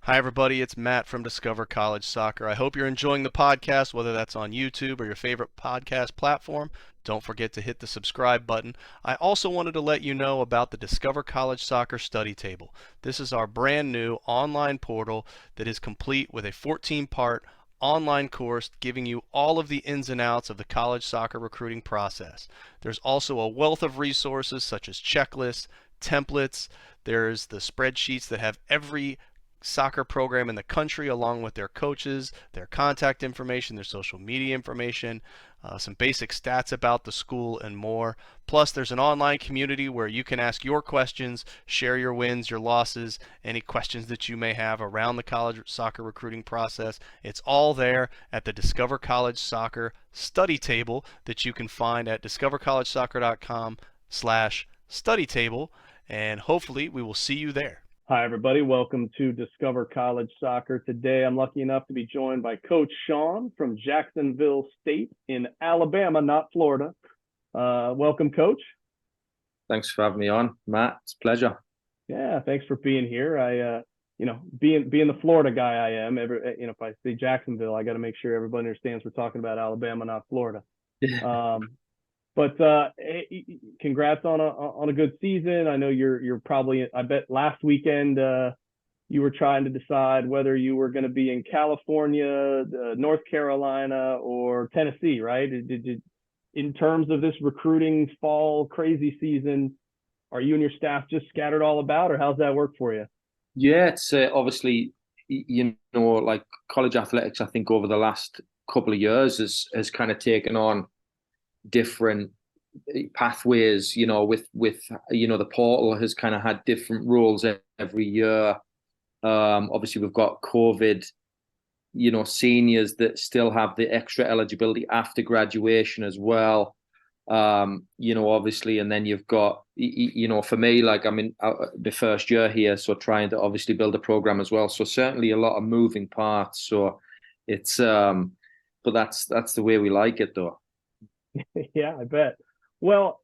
Hi, everybody. It's Matt from Discover College Soccer. I hope you're enjoying the podcast, whether that's on YouTube or your favorite podcast platform. Don't forget to hit the subscribe button. I also wanted to let you know about the Discover College Soccer Study Table. This is our brand new online portal that is complete with a 14-part online course giving you all of the ins and outs of the college soccer recruiting process. There's also a wealth of resources such as checklists, templates. There's the spreadsheets that have every soccer program in the country, along with their coaches, their contact information, their social media information, some basic stats about the school, and more. Plus, there's an online community where you can ask your questions, share your wins, your losses, any questions that you may have around the college soccer recruiting process. It's all there at the Discover College Soccer study table that you can find at discovercollegesoccer.com/study table, and hopefully we will see you there. Hi, everybody. Welcome to Discover College Soccer. Today, I'm lucky enough to be joined by Coach Sean from Jacksonville State in Alabama, not Florida. Welcome, Coach. Thanks for having me on, Matt. It's a pleasure. Yeah, thanks for being here. Being the Florida guy I am, if I say Jacksonville, I got to make sure everybody understands we're talking about Alabama, not Florida. But congrats on a good season. I know you're probably. I bet last weekend you were trying to decide whether you were going to be in California, North Carolina, or Tennessee, right? In terms of this recruiting fall crazy season, are you and your staff just scattered all about, or how's that work for you? Yeah, it's obviously, like college athletics, I think over the last couple of years has kind of taken on different pathways, with the portal has kind of had different rules every year. Obviously we've got COVID, seniors that still have the extra eligibility after graduation as well. Obviously, and then you've got, for me, like I'm in the first year here, so trying to obviously build a program as well. So certainly a lot of moving parts. So it's, but that's the way we like it, though. Yeah, I bet. Well,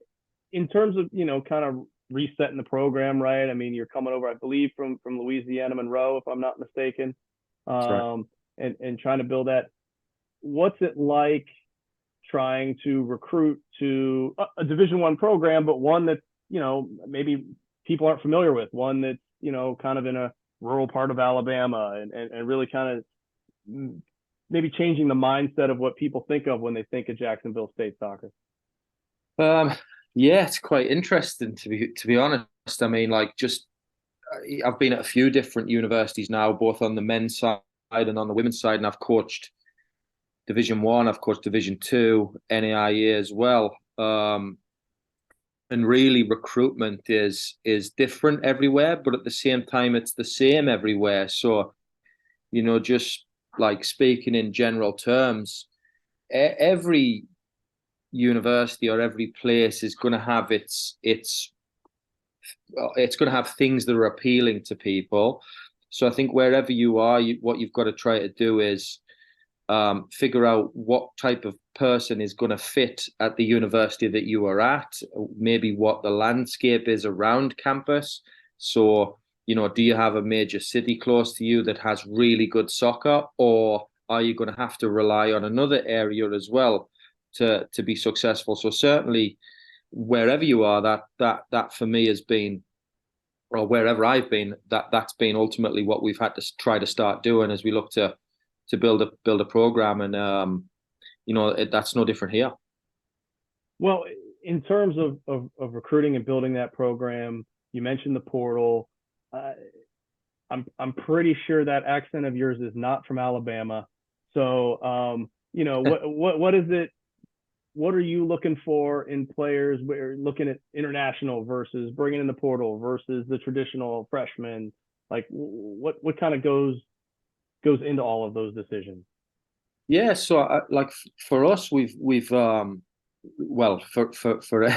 in terms of, kind of resetting the program, right? I mean, you're coming over, I believe, from Louisiana, Monroe, if I'm not mistaken, That's right. and trying to build that. What's it like trying to recruit to a Division I program, but one that, maybe people aren't familiar with, one that's, kind of in a rural part of Alabama and really kind of maybe changing the mindset of what people think of when they think of Jacksonville State soccer? Yeah, it's quite interesting to be honest. I mean, like, just I've been at a few different universities now, both on the men's side and on the women's side, and I've coached Division One, I've coached Division Two, NAIA as well. And really, recruitment is different everywhere, but at the same time, it's the same everywhere. So, just like speaking in general terms, every university or every place is going to have it's going to have things that are appealing to people. So I think wherever you are, what you've got to try to do is figure out what type of person is going to fit at the university that you are at, maybe what the landscape is around campus. So, do you have a major city close to you that has really good soccer, or are you going to have to rely on another area as well to be successful? So certainly wherever you are, that for me has been, or wherever I've been, that's been ultimately what we've had to try to start doing as we look to build a program. And that's no different here. Well, in terms of recruiting and building that program, you mentioned the portal. I'm pretty sure that accent of yours is not from Alabama. So, what is it? What are you looking for in players? We're looking at international versus bringing in the portal versus the traditional freshman. Like, what kind of goes into all of those decisions? Yeah, so like for us, we've well, for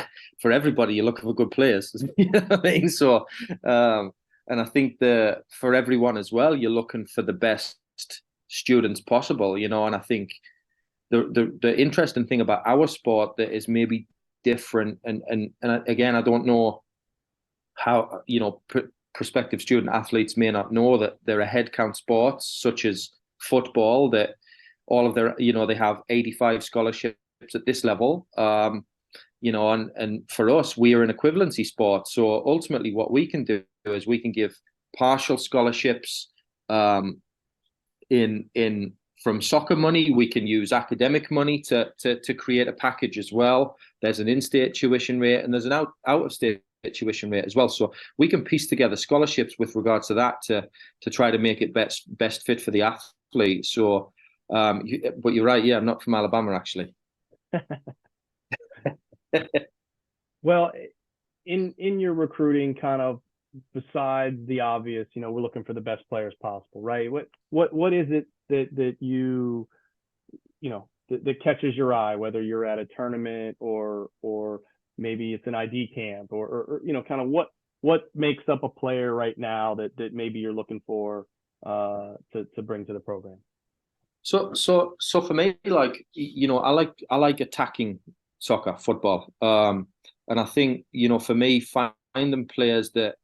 everybody, you're looking for good players. You know what I mean? So, and I think for everyone as well, you're looking for the best students possible. And I think the interesting thing about our sport that is maybe different, and again, I don't know how prospective student athletes may not know that there are headcount sports such as football that all of their, they have 85 scholarships at this level. And for us, we are an equivalency sport. So ultimately what we can do is we can give partial scholarships from soccer money. We can use academic money to create a package as well. There's an in-state tuition rate and there's an out-of-state tuition rate as well. So we can piece together scholarships with regards to that to try to make it best fit for the athlete. So, but you're right. Yeah, I'm not from Alabama, actually. Well, in your recruiting, kind of besides the obvious, we're looking for the best players possible, right? What is it that you that catches your eye, whether you're at a tournament or maybe it's an ID camp or kind of what makes up a player right now that maybe you're looking for to bring to the program? So for me, like, I like attacking soccer, football. And I think, for me, finding players that,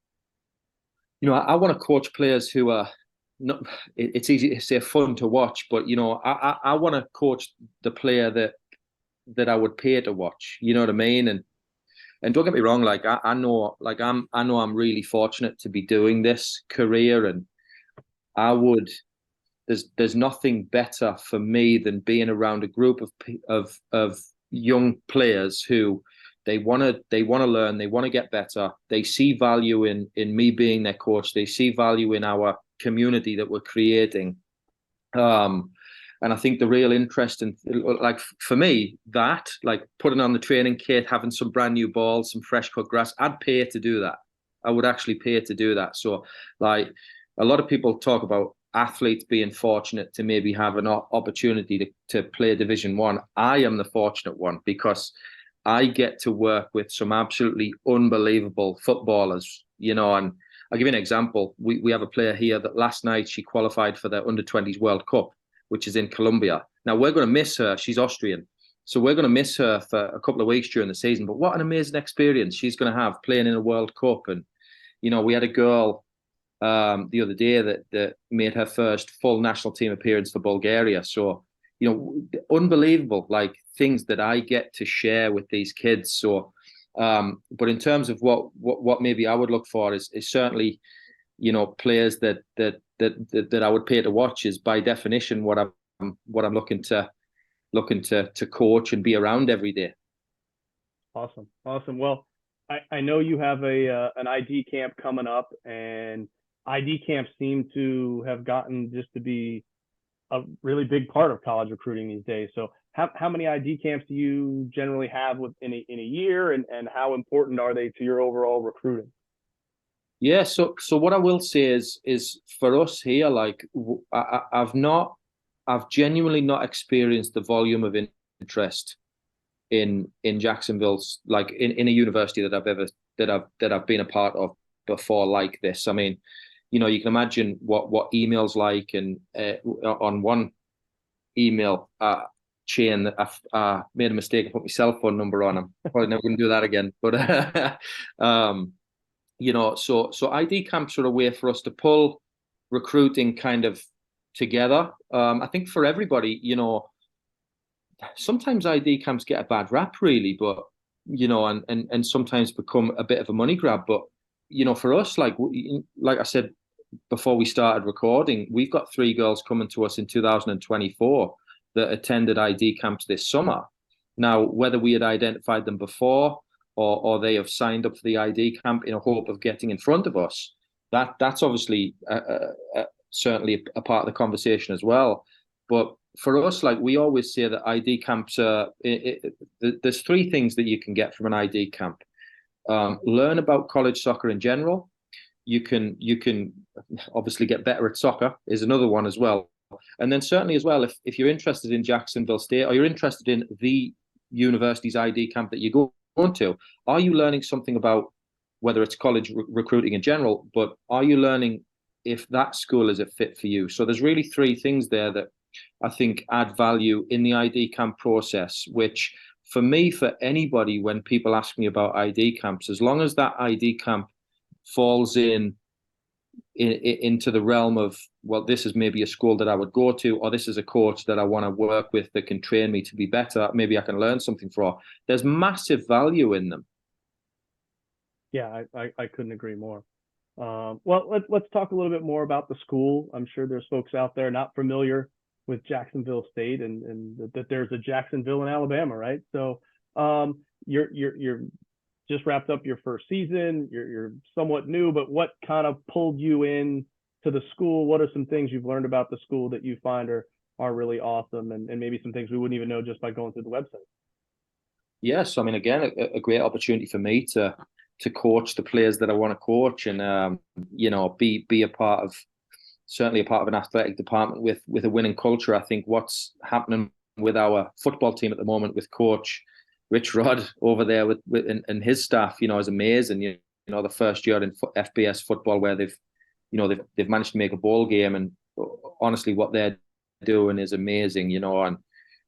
I want to coach players who are not, it's easy to say fun to watch, but, I want to coach the player that I would pay to watch, you know what I mean? And don't get me wrong, like I know I'm really fortunate to be doing this career, and there's nothing better for me than being around a group of young players who they want to learn, they want to get better, they see value in me being their coach, they see value in our community that we're creating. And I think the real interest in, like, for me, that, like, putting on the training kit, having some brand new balls, some fresh cut grass, I'd pay to do that. I would actually pay to do that. So, like, a lot of people talk about athletes being fortunate to maybe have an opportunity to play Division 1. I am the fortunate one because I get to work with some absolutely unbelievable footballers, and I'll give you an example. We have a player here that last night she qualified for the Under-20s World Cup, which is in Colombia. Now, we're going to miss her. She's Austrian. So we're going to miss her for a couple of weeks during the season. But what an amazing experience she's going to have playing in a World Cup. And, we had a girl the other day that made her first full national team appearance for Bulgaria. So, unbelievable, like, things that I get to share with these kids. So, but in terms of what maybe I would look for is certainly, players that I would pay to watch is by definition what I'm looking to coach and be around every day. Awesome. Well, I know you have an ID camp coming up, and ID camps seem to have gotten just to be a really big part of college recruiting these days. So how many ID camps do you generally have in a year, and how important are they to your overall recruiting? Yeah, so what I will say is for us here, like, I've genuinely not experienced the volume of interest in Jacksonville, like in a university that I've been a part of before like this. I mean, you can imagine what emails like, and on one email chain that I made a mistake and put my cell phone number on. I'm probably never going to do that again. But so ID camps are a way for us to pull recruiting kind of together. I think for everybody, sometimes ID camps get a bad rap, really, but and sometimes become a bit of a money grab. But for us, like I said before we started recording, we've got 3 girls coming to us in 2024 that attended ID camps this summer. Now, whether we had identified them before or they have signed up for the ID camp in a hope of getting in front of us, that's obviously certainly a part of the conversation as well. But for us, like, we always say that ID camps there's 3 things that you can get from an ID camp. Learn about college soccer in general. You can obviously get better at soccer is another one as well. And then certainly as well, if you're interested in Jacksonville State, or you're interested in the university's ID camp that you're going to, are you learning something about whether it's college recruiting in general, but are you learning if that school is a fit for you? So there's really 3 things there that I think add value in the ID camp process, which for me, for anybody, when people ask me about ID camps, as long as that ID camp falls in into the realm of, well, this is maybe a school that I would go to, or this is a coach that I want to work with that can train me to be better. Maybe I can learn something from. There's massive value in them. Yeah, I couldn't agree more. Well, let's talk a little bit more about the school. I'm sure there's folks out there not familiar with Jacksonville State, and that there's a Jacksonville in Alabama, right? So you're just wrapped up your first season. You're somewhat new, but what kind of pulled you in to the school? What are some things you've learned about the school that you find are really awesome, and maybe some things we wouldn't even know just by going through the website? Yes, I mean, again, a great opportunity for me to coach the players that I want to coach, and be a part of, certainly a part of an athletic department with a winning culture. I think what's happening with our football team at the moment with Coach Rich Rod over there and his staff, is amazing. The first year in FBS football where they've managed to make a bowl game, and honestly, what they're doing is amazing. And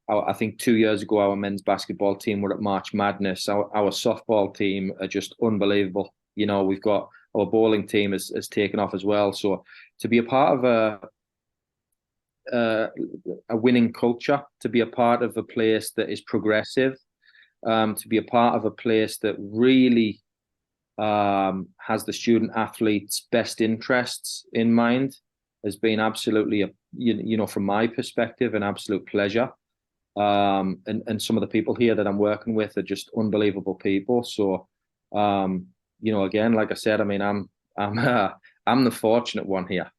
I think 2 years ago, our men's basketball team were at March Madness. Our softball team are just unbelievable. We've got our bowling team has taken off as well. So to be a part of a winning culture, to be a part of a place that is progressive, to be a part of a place that really has the student athlete's best interests in mind, has been absolutely, from my perspective, an absolute pleasure. And some of the people here that I'm working with are just unbelievable people. So, again, like I said, I mean, I'm the fortunate one here.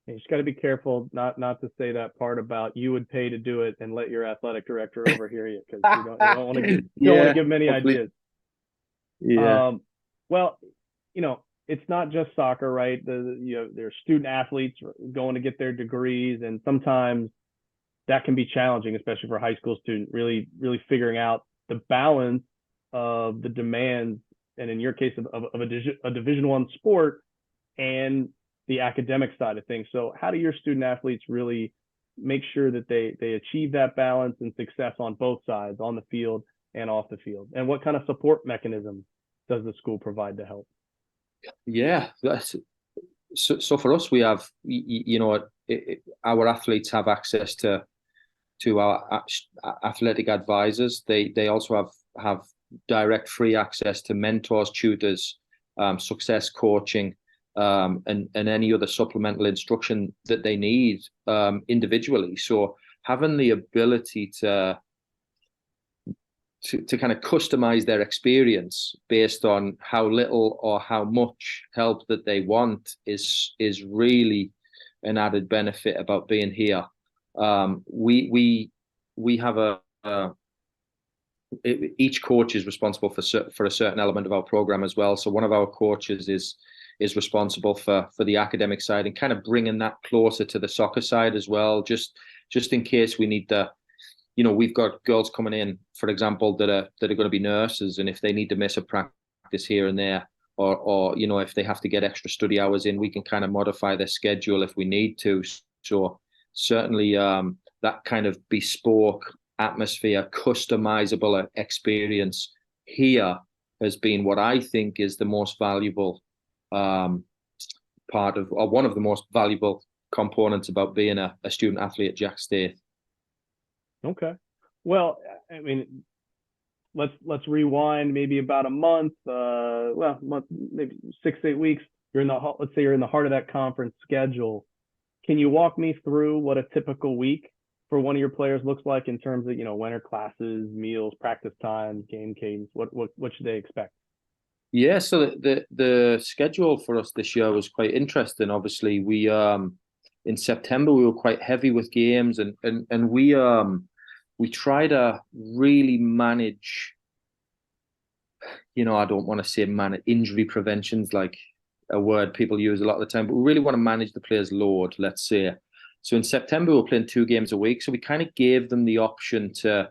You just got to be careful not to say that part about you would pay to do it and let your athletic director overhear you, because you don't want to give them any ideas. Yeah. Well, it's not just soccer, right? There's student athletes going to get their degrees, and sometimes that can be challenging, especially for a high school student, really, really figuring out the balance of the demands, and in your case of a Division I sport, and the academic side of things. So how do your student athletes really make sure that they achieve that balance and success on both sides, on the field and off the field? And what kind of support mechanisms does the school provide to help? Yeah, so for us, we have, our athletes have access to our athletic advisors. They also have direct free access to mentors, tutors, success coaching, and any other supplemental instruction that they need individually. So having the ability to kind of customize their experience based on how little or how much help that they want is really an added benefit about being here. We have each coach is responsible for a certain element of our program as well. So one of our coaches is responsible for the academic side, and kind of bringing that closer to the soccer side as well, just in case we need to. We've got girls coming in, for example, that are going to be nurses, and if they need to miss a practice here and there, or if they have to get extra study hours in, we can kind of modify their schedule if we need to. So certainly that kind of bespoke atmosphere, customizable experience here has been what I think is the most valuable part of, or one of the most valuable components about being a student athlete at Jack State. Okay. Well, I mean, let's rewind maybe about a month, maybe 6 to 8 weeks. Let's say you're in the heart of that conference schedule. Can you walk me through what a typical week for one of your players looks like in terms of, winter classes, meals, practice time, game cadence? What should they expect? Yeah, so the schedule for us this year was quite interesting. Obviously, we in September we were quite heavy with games, and we try to really manage. I don't want to say injury prevention's like a word people use a lot of the time, but we really want to manage the players' load, let's say. So in September we were playing 2 games a week, so we kind of gave them the option to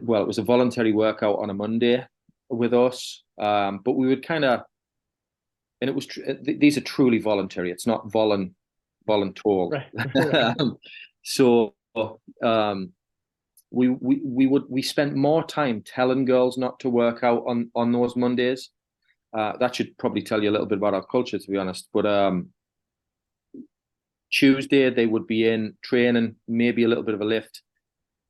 well, it was a voluntary workout on a Monday with us, but we would kind of, and it was these are truly voluntary. It's not voluntold. Right. So we spent more time telling girls not to work out on those Mondays, that should probably tell you a little bit about our culture, to be honest. But Tuesday they would be in training, maybe a little bit of a lift.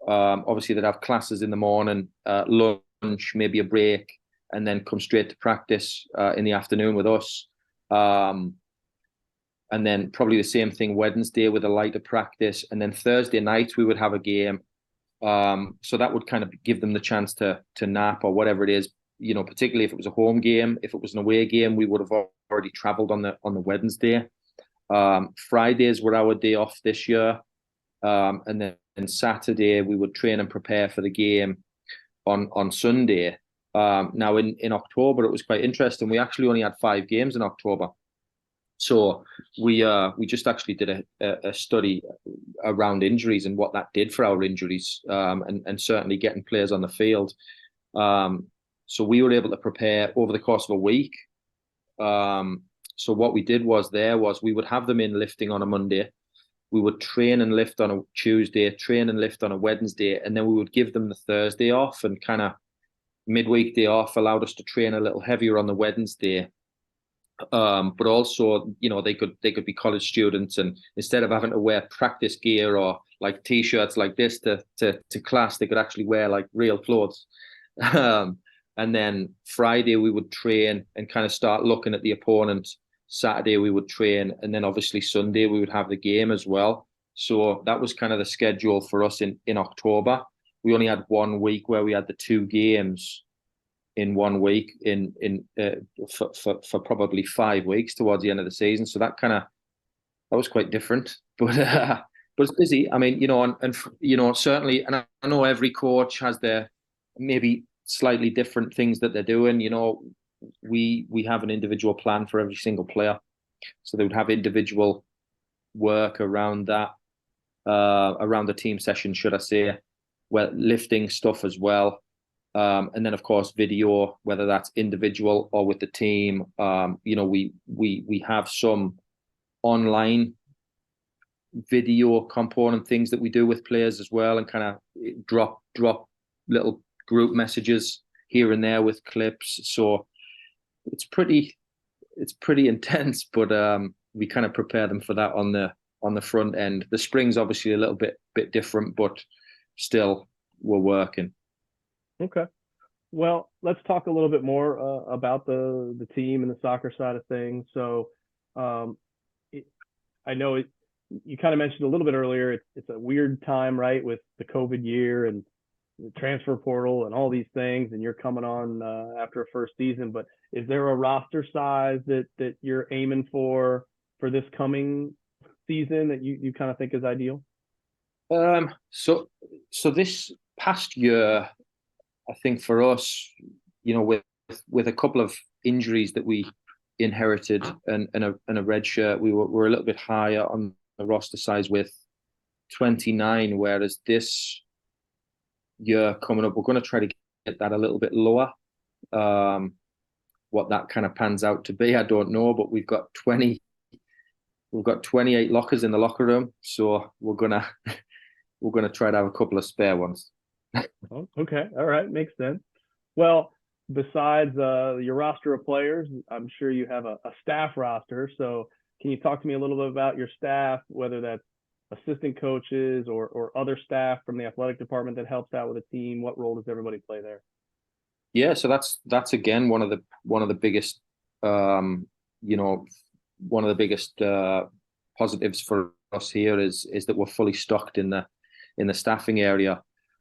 Obviously they'd have classes in the morning, lunch, maybe a break, and then come straight to practice in the afternoon with us. And then probably the same thing Wednesday with a lighter practice. And then Thursday night we would have a game. So that would kind of give them the chance to nap or whatever it is, particularly if it was a home game. If it was an away game, we would have already traveled on the Wednesday. Fridays were our day off this year. And then Saturday we would train and prepare for the game on Sunday. Now in October, it was quite interesting. We actually only had 5 games in October. So we just actually did a study around injuries and what that did for our injuries, and certainly getting players on the field. So we were able to prepare over the course of a week. So what we did was we would have them in lifting on a Monday. We would train and lift on a Tuesday, train and lift on a Wednesday, and then we would give them the Thursday off, and kind of midweek day off allowed us to train a little heavier on the Wednesday. But also, they could be college students, and instead of having to wear practice gear or like t-shirts like this to class, they could actually wear like real clothes. And then Friday we would train and kind of start looking at the opponent. Saturday we would train, and then obviously Sunday we would have the game as well. So that was kind of the schedule for us in October. We only had 1 week where we had the 2 games in 1 week for probably 5 weeks towards the end of the season. So that was quite different, but it's busy. I mean, and certainly, and I know every coach has their maybe slightly different things that they're doing. We have an individual plan for every single player, so they would have individual work around that, around the team session, should I say, well, lifting stuff as well. And then of course video, whether that's individual or with the team. We have some online video component things that we do with players as well, and kind of drop little group messages here and there with clips. So it's pretty intense, but we kind of prepare them for that on the front end. The spring's obviously a little bit different, but still we're working. Okay. Well, let's talk a little bit more about the team and the soccer side of things. So I know you kind of mentioned a little bit earlier, it's a weird time, right, with the COVID year and the transfer portal and all these things, and you're coming on after a first season. But is there a roster size that you're aiming for this coming season that you kind of think is ideal? So this past year, I think for us, with a couple of injuries that we inherited and a red shirt, we're a little bit higher on the roster size with 29, whereas this year coming up, we're going to try to get that a little bit lower. What that kind of pans out to be, I don't know, but we've got 28 lockers in the locker room, so we're gonna try to have a couple of spare ones. Oh, okay. All right. Makes sense. Well, besides your roster of players, I'm sure you have a staff roster. So can you talk to me a little bit about your staff, whether that's assistant coaches or other staff from the athletic department that helps out with a team? What role does everybody play there? Yeah, so that's again one of the biggest one of the biggest positives for us here is that we're fully stocked in the staffing area.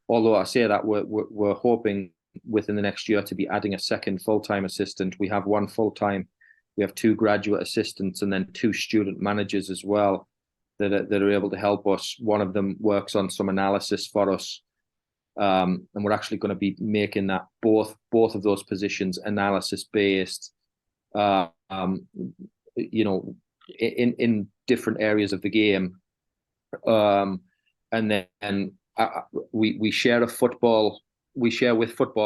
Although I say that we're hoping within the next year to be adding a second full-time assistant. We have 1 full-time, we have 2 graduate assistants, and then 2 student managers as well that are able to help us. One of them works on some analysis for us, and we're actually going to be making that both of those positions analysis based. In different areas of the game, and then we share with football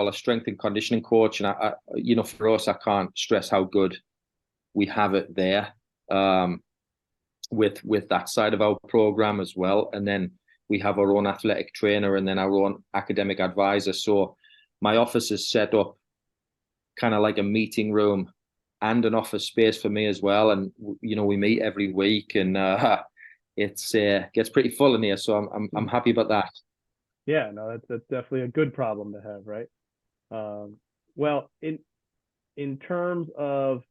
a strength and conditioning coach, and for us, I can't stress how good we have it there, with that side of our program as well. And then we have our own athletic trainer and then our own academic advisor. So my office is set up kind of like a meeting room and an office space for me as well. And we meet every week, and it's gets pretty full in here. So I'm happy about that. Yeah, no, that's definitely a good problem to have, right? Well, in terms of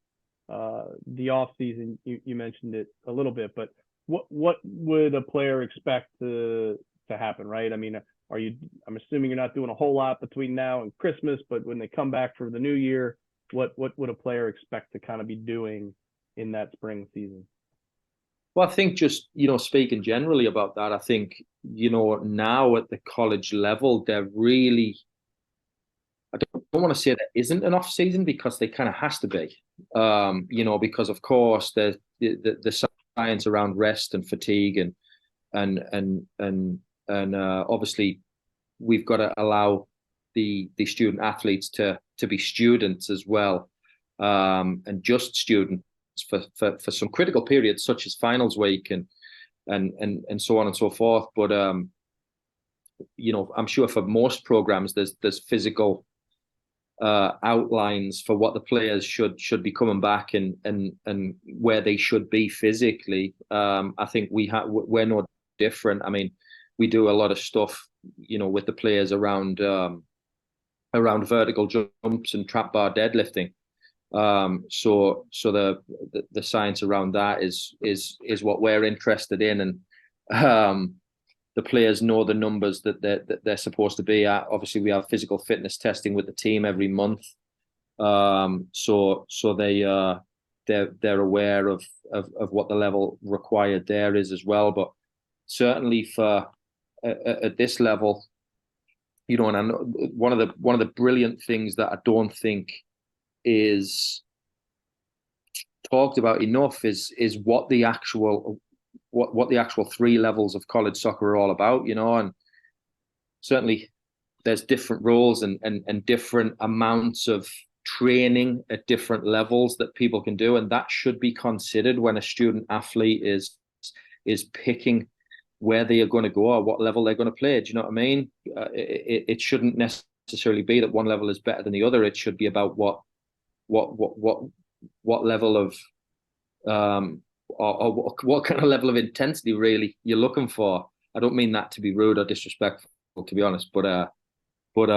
the off season, you mentioned it a little bit, but what would a player expect to happen, right? I mean, I'm assuming you're not doing a whole lot between now and Christmas, but when they come back for the new year, what would a player expect to kind of be doing in that spring season? Well, I think just, speaking generally about that, I think, now at the college level, they're really, I don't want to say there isn't an off season, because there kind of has to be, because of course the science around rest and fatigue and obviously we've got to allow the student athletes to be students as well, and just students for some critical periods such as finals week and so on and so forth. But I'm sure for most programs there's physical outlines for what the players should be coming back and where they should be physically. I think we're no different. I mean, we do a lot of stuff, with the players around vertical jumps and trap bar deadlifting. So the science around that is what we're interested in, and the players know the numbers that they're supposed to be at. Obviously, we have physical fitness testing with the team every month, so they're aware of what the level required there is as well. But certainly for at this level, and I know one of the brilliant things that I don't think is talked about enough is what the actual three levels of college soccer are all about, and certainly there's different roles and different amounts of training at different levels that people can do, and that should be considered when a student athlete is picking where they are going to go or what level they're going to play. Do you know what I mean? It shouldn't necessarily be that one level is better than the other. It should be about what level of or what kind of level of intensity really you're looking for. I don't mean that to be rude or disrespectful, to be honest, but with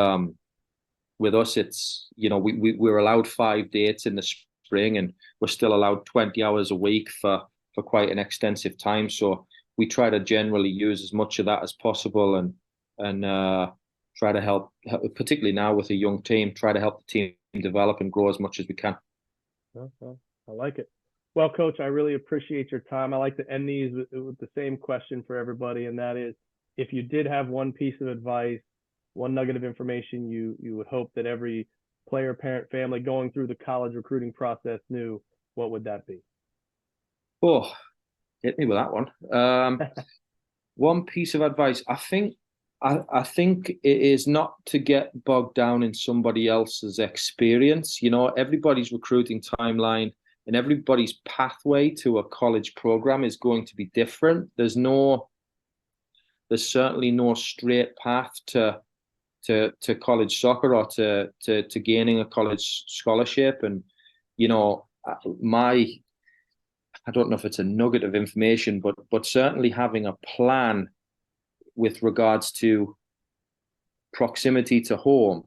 us, it's we're allowed 5 dates in the spring, and we're still allowed 20 hours a week for quite an extensive time. So we try to generally use as much of that as possible, and try to help, particularly now with a young team, try to help the team develop and grow as much as we can. Well, I like it. Well, Coach, I really appreciate your time. I like to end these with the same question for everybody, and that is, if you did have one piece of advice, one nugget of information you would hope that every player, parent, family going through the college recruiting process knew, what would that be? Oh, hit me with that one. One piece of advice, I think it is not to get bogged down in somebody else's experience. Everybody's recruiting timeline and everybody's pathway to a college program is going to be different. There's certainly no straight path to college soccer or to gaining a college scholarship. And I don't know if it's a nugget of information, but certainly having a plan with regards to proximity to home,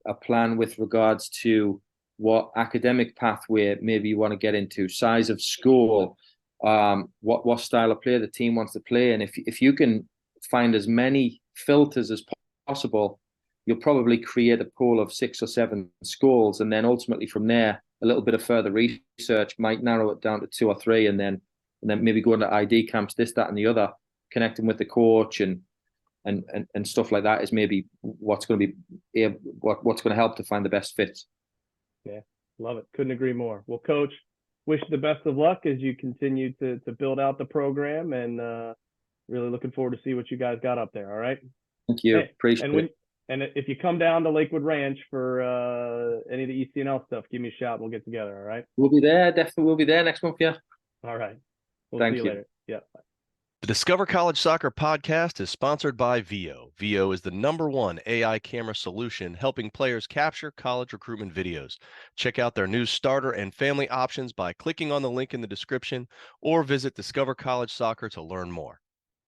a plan with regards to what academic pathway maybe you want to get into, size of school, what style of play the team wants to play. And if you can find as many filters as possible, you'll probably create a pool of 6 or 7 schools, and then ultimately from there, a little bit of further research might narrow it down to 2 or 3, and then maybe go into ID camps, this, that, and the other, connecting with the coach and stuff like that is maybe what's going to be what's going to help to find the best fits. Yeah, love it. Couldn't agree more. Well, Coach, wish you the best of luck as you continue to build out the program, and really looking forward to see what you guys got up there. All right. Thank you. Hey, appreciate it. And if you come down to Lakewood Ranch for any of the ECNL stuff, give me a shout. We'll get together. All right. We'll be there. Definitely, we'll be there next month. Yeah. All right. Thank see you later. Yeah. Bye. The Discover College Soccer podcast is sponsored by VIO. VIO is the #1 AI camera solution helping players capture college recruitment videos. Check out their new starter and family options by clicking on the link in the description or visit Discover College Soccer to learn more.